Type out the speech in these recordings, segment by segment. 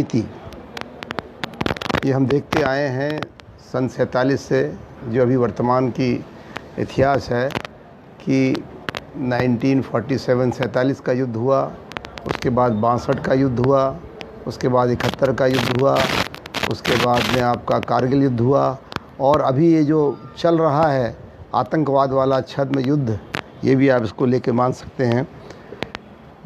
नीति ये हम देखते आए हैं सन 47 से, जो अभी वर्तमान की इतिहास है कि 1947 का युद्ध हुआ, उसके बाद 62 का युद्ध हुआ, उसके बाद 71 का युद्ध हुआ, उसके बाद में आपका कारगिल युद्ध हुआ, और अभी ये जो चल रहा है आतंकवाद वाला छद्म युद्ध, ये भी आप इसको लेके मान सकते हैं।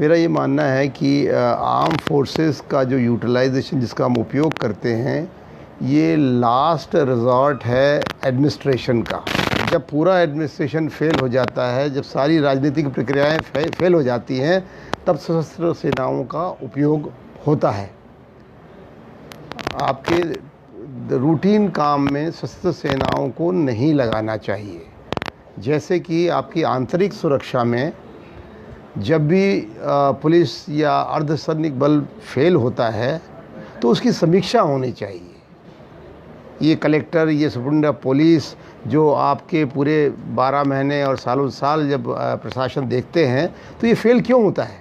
मेरा ये मानना है कि आर्म फोर्सेस का जो यूटिलाइजेशन जिसका हम उपयोग करते हैं, ये लास्ट रिज़ॉर्ट है एडमिनिस्ट्रेशन का। जब पूरा एडमिनिस्ट्रेशन फेल हो जाता है, जब सारी राजनीतिक प्रक्रियाएं फेल हो जाती हैं, तब सशस्त्र सेनाओं का उपयोग होता है। आपके रूटीन काम में सशस्त्र सेनाओं को नहीं लगाना चाहिए। जैसे कि आपकी आंतरिक सुरक्षा में जब भी पुलिस या अर्धसैनिक बल फेल होता है तो उसकी समीक्षा होनी चाहिए। ये कलेक्टर, ये सुप्रीटेंडेंट ऑफ पुलिस जो आपके पूरे 12 महीने और सालों साल जब प्रशासन देखते हैं, तो ये फेल क्यों होता है,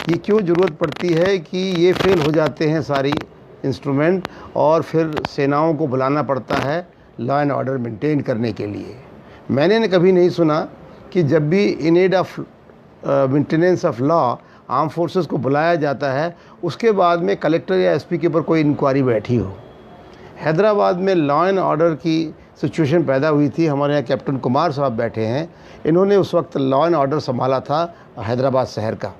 ये क्यों ज़रूरत पड़ती है कि ये फेल हो जाते हैं सारी इंस्ट्रूमेंट, और फिर सेनाओं को बुलाना पड़ता है लॉ एंड ऑर्डर मेंटेन करने के लिए। मैंने कभी नहीं सुना कि जब भी in aid of maintenance of law arm forces को बुलाया जाता है, उसके बाद में कलेक्टर या एसपी के ऊपर कोई इंक्वायरी बैठी हो। हैदराबाद में लॉ एंड ऑर्डर की सिचुएशन पैदा हुई थी, हमारे यहाँ कैप्टन कुमार साहब बैठे हैं, इन्होंने उस वक्त लॉ एंड ऑर्डर संभाला था हैदराबाद शहर का।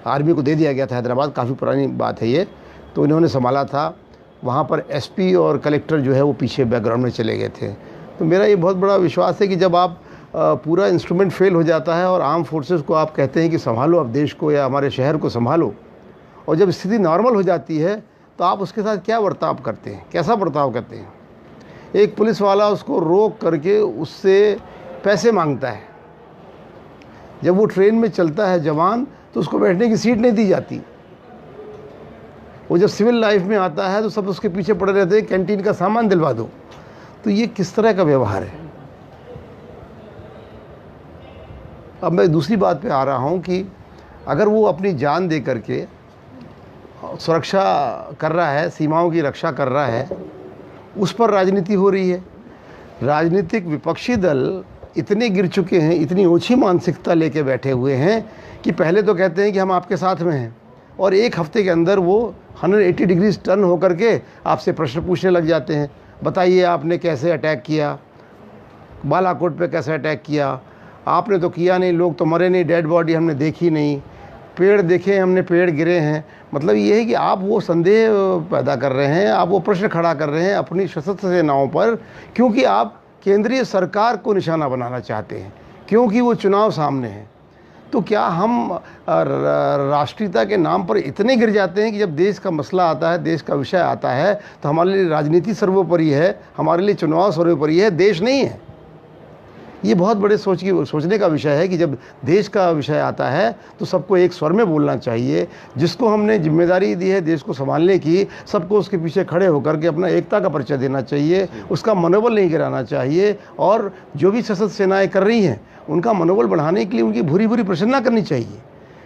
आर्मी को दे दिया गया था हैदराबाद, काफ़ी पुरानी बात है ये, तो इन्होंने संभाला था। वहाँ पर एसपी और कलेक्टर जो है वो पीछे बैकग्राउंड में चले गए थे। तो मेरा ये बहुत बड़ा विश्वास है कि जब आप पूरा इंस्ट्रूमेंट फेल हो जाता है और आर्म फोर्सेस को आप कहते हैं कि संभालो अब देश को या हमारे शहर को संभालो, और जब स्थिति नॉर्मल हो जाती है तो आप उसके साथ क्या बर्ताव करते हैं, कैसा बर्ताव करते हैं। एक पुलिस वाला उसको रोक करके उससे पैसे मांगता है। जब वो ट्रेन में चलता है जवान, तो उसको बैठने की सीट नहीं दी जाती। वो जब सिविल लाइफ में आता है तो सब उसके पीछे पड़े रहते हैं, कैंटीन का सामान दिलवा दो। तो ये किस तरह का व्यवहार है। अब मैं दूसरी बात पे आ रहा हूँ कि अगर वो अपनी जान दे करके सुरक्षा कर रहा है, सीमाओं की रक्षा कर रहा है, उस पर राजनीति हो रही है। राजनीतिक विपक्षी दल इतने गिर चुके हैं, इतनी ओछी मानसिकता लेके बैठे हुए हैं कि पहले तो कहते हैं कि हम आपके साथ में हैं, और एक हफ्ते के अंदर वो 180 डिग्री टर्न होकर के आपसे प्रश्न पूछने लग जाते हैं। बताइए आपने कैसे अटैक किया, बालाकोट पे कैसे अटैक किया, आपने तो किया नहीं, लोग तो मरे नहीं, डेड बॉडी हमने देखी नहीं, पेड़ देखे हमने, पेड़ गिरे हैं। मतलब ये है कि आप वो संदेह पैदा कर रहे हैं, आप वो प्रश्न खड़ा कर रहे हैं अपनी सशस्त्र सेनाओं पर, क्योंकि आप केंद्रीय सरकार को निशाना बनाना चाहते हैं, क्योंकि वो चुनाव सामने है। तो क्या हम राष्ट्रीयता के नाम पर इतने गिर जाते हैं कि जब देश का मसला आता है, देश का विषय आता है, तो हमारे लिए राजनीति सर्वोपरि है, हमारे लिए चुनाव सर्वोपरि है, देश नहीं है। ये बहुत बड़े सोचने का विषय है कि जब देश का विषय आता है तो सबको एक स्वर में बोलना चाहिए। जिसको हमने जिम्मेदारी दी है देश को संभालने की, सबको उसके पीछे खड़े होकर के अपना एकता का परिचय देना चाहिए, उसका मनोबल नहीं गिराना चाहिए, और जो भी सशस्त्र सेनाएं कर रही हैं उनका मनोबल बढ़ाने के लिए उनकी भूरी भूरी प्रशंसा करनी चाहिए।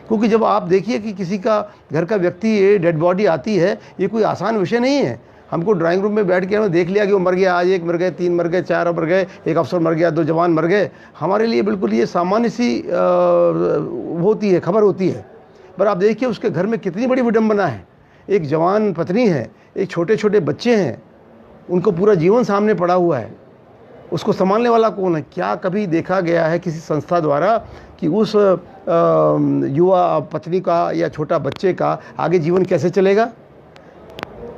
क्योंकि जब आप देखिए कि किसी का घर का व्यक्ति डेड बॉडी आती है, ये कोई आसान विषय नहीं है। हमको ड्राइंग रूम में बैठ के हमें देख लिया कि वो मर गया, आज 1 मर गए, 3 मर गए, 4 मर गए, एक अफसर मर गया, 2 जवान मर गए, हमारे लिए बिल्कुल ये सामान्य सी होती है, खबर होती है। पर आप देखिए उसके घर में कितनी बड़ी विडंबना है। एक जवान पत्नी है, एक छोटे छोटे बच्चे हैं, उनको पूरा जीवन सामने पड़ा हुआ है, उसको संभालने वाला कौन है। क्या कभी देखा गया है किसी संस्था द्वारा कि उस युवा पत्नी का या छोटा बच्चे का आगे जीवन कैसे चलेगा?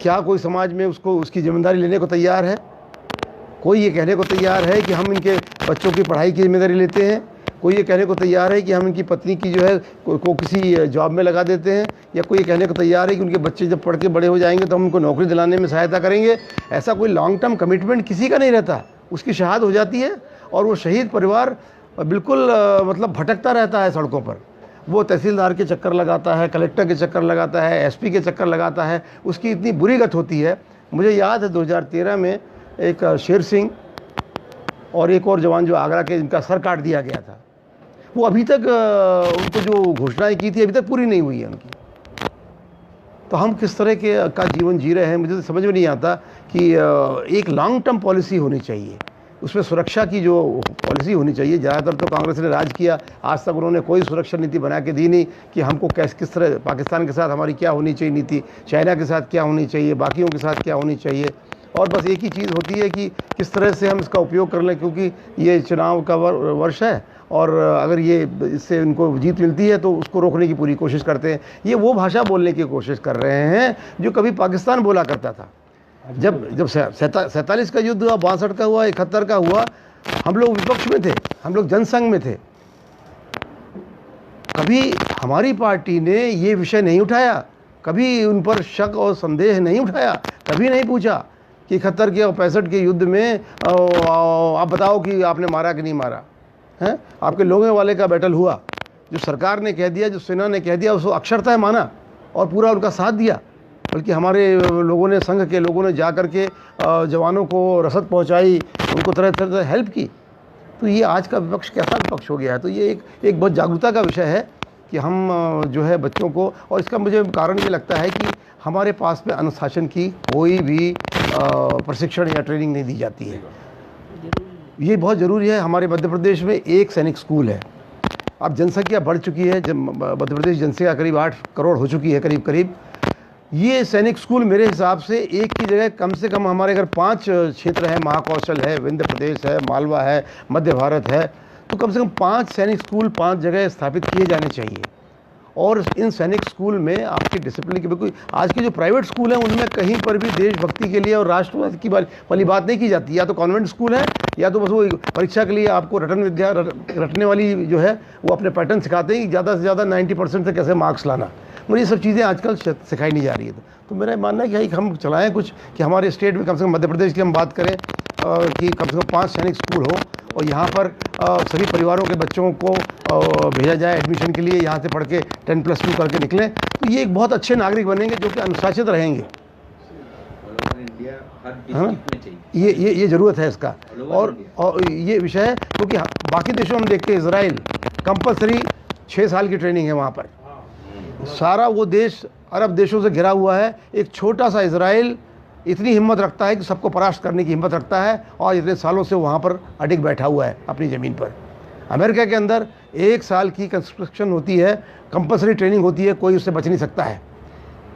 क्या कोई समाज में उसको उसकी जिम्मेदारी लेने को तैयार है? कोई ये कहने को तैयार है कि हम इनके बच्चों की पढ़ाई की जिम्मेदारी लेते हैं? कोई ये कहने को तैयार है कि हम इनकी पत्नी की जो है को किसी जॉब में लगा देते हैं? या कोई ये कहने को तैयार है कि उनके बच्चे जब पढ़ के बड़े हो जाएंगे तो हम उनको नौकरी दिलाने में सहायता करेंगे? ऐसा कोई लॉन्ग टर्म कमिटमेंट किसी का नहीं रहता। उसकी शहादत हो जाती है और वो शहीद परिवार बिल्कुल मतलब भटकता रहता है सड़कों पर। वो तहसीलदार के चक्कर लगाता है, कलेक्टर के चक्कर लगाता है, एसपी के चक्कर लगाता है, उसकी इतनी बुरी गत होती है। मुझे याद है 2013 में एक शेर सिंह और एक और जवान जो आगरा के, जिनका सर काट दिया गया था, वो अभी तक उनको जो घोषणाएं की थी अभी तक पूरी नहीं हुई है उनकी। तो हम किस तरह के का जीवन जी रहे हैं। मुझे तो समझ में नहीं आता कि एक लॉन्ग टर्म पॉलिसी होनी चाहिए, उसमें सुरक्षा की जो पॉलिसी होनी चाहिए। ज़्यादातर तो कांग्रेस ने राज किया, आज तक उन्होंने कोई सुरक्षा नीति बना के दी नहीं कि हमको किस तरह पाकिस्तान के साथ हमारी क्या होनी चाहिए नीति, चाइना के साथ क्या होनी चाहिए, बाकियों के साथ क्या होनी चाहिए। और बस एक ही चीज़ होती है कि किस तरह से हम इसका उपयोग कर लें, क्योंकि ये चुनाव का वर्ष है और अगर ये इससे उनको जीत मिलती है तो उसको रोकने की पूरी कोशिश करते हैं। ये वो भाषा बोलने की कोशिश कर रहे हैं जो कभी पाकिस्तान बोला करता था। जब 47 का युद्ध हुआ, 62 का हुआ, 71 का हुआ, हम लोग विपक्ष में थे, हम लोग जनसंघ में थे। कभी हमारी पार्टी ने ये विषय नहीं उठाया, कभी उन पर शक और संदेह नहीं उठाया, कभी नहीं पूछा कि 71 के और 65 के युद्ध में आप बताओ कि आपने मारा कि नहीं मारा है। आपके लोगों वाले का बैटल हुआ, जो सरकार ने कह दिया, जो सेना ने कह दिया, उसको अक्षरतः माना और पूरा उनका साथ दिया। बल्कि हमारे लोगों ने, संघ के लोगों ने जा कर के जवानों को रसद पहुंचाई, उनको तरह तरह हेल्प की। तो ये आज का विपक्ष कैसा विपक्ष हो गया है। तो ये एक बहुत जागरूकता का विषय है कि हम जो है बच्चों को, और इसका मुझे कारण ये लगता है कि हमारे पास में अनुशासन की कोई भी प्रशिक्षण या ट्रेनिंग नहीं दी जाती है। ये बहुत ज़रूरी है। हमारे मध्य प्रदेश में एक सैनिक स्कूल है। अब जनसंख्या बढ़ चुकी है, जब मध्य प्रदेश जनसंख्या करीब 8 करोड़ हो चुकी है करीब। ये सैनिक स्कूल मेरे हिसाब से एक की जगह कम से कम, हमारे अगर 5 क्षेत्र हैं, महाकौशल है, विंध्य प्रदेश है, मालवा है, मध्य भारत है, तो कम से कम 5 सैनिक स्कूल 5 जगह स्थापित किए जाने चाहिए। और इन सैनिक स्कूल में आपकी डिसिप्लिन की बिल्कुल, आज के जो प्राइवेट स्कूल हैं उनमें कहीं पर भी देशभक्ति के लिए और राष्ट्रवाद की वाली बात नहीं की जाती। या तो कॉन्वेंट स्कूल है, या तो बस वो परीक्षा के लिए आपको रटने वाली जो है वो अपने पैटर्न सिखाते हैं कि ज़्यादा से ज़्यादा 90% से कैसे मार्क्स लाना। मुझे ये सब चीज़ें आजकल सिखाई नहीं जा रही है। तो मेरा मानना है कि हम चलाएँ कुछ, कि हमारे स्टेट में कम से कम मध्य प्रदेश की हम बात करें कि कम से कम 5 सैनिक स्कूल हो और यहाँ पर सभी परिवारों के बच्चों को भेजा जाए एडमिशन के लिए, यहाँ से पढ़ के 10+2 करके निकलें। तो ये एक बहुत अच्छे नागरिक बनेंगे जो कि अनुशासित रहेंगे। हाँ, ये ज़रूरत है इसका। और ये विषय है क्योंकि बाकी देशों में देख के, इजराइल कंपलसरी 6 साल की ट्रेनिंग है वहाँ पर। सारा वो देश अरब देशों से घिरा हुआ है। एक छोटा सा इजराइल इतनी हिम्मत रखता है कि सबको परास्त करने की हिम्मत रखता है और इतने सालों से वहाँ पर अडिग बैठा हुआ है अपनी ज़मीन पर। अमेरिका के अंदर 1 साल की कंस्ट्रक्शन होती है, कंपलसरी ट्रेनिंग होती है, कोई उससे बच नहीं सकता है।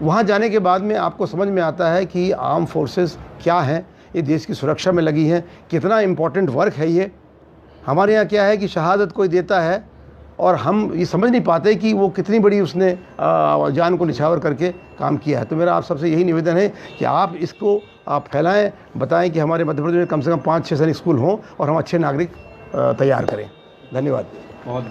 वहाँ जाने के बाद में आपको समझ में आता है कि आर्म फोर्सेस क्या हैं, ये देश की सुरक्षा में लगी हैं, कितना इम्पोर्टेंट वर्क है ये। हमारे यहाँ क्या है कि शहादत कोई देता है और हम ये समझ नहीं पाते कि वो कितनी बड़ी उसने जान को निछावर करके काम किया है। तो मेरा आप सबसे यही निवेदन है कि आप इसको फैलाएं, बताएं कि हमारे मध्य प्रदेश में कम से कम 5-6 सैनिक स्कूल हों और हम अच्छे नागरिक तैयार करें। धन्यवाद। बहुत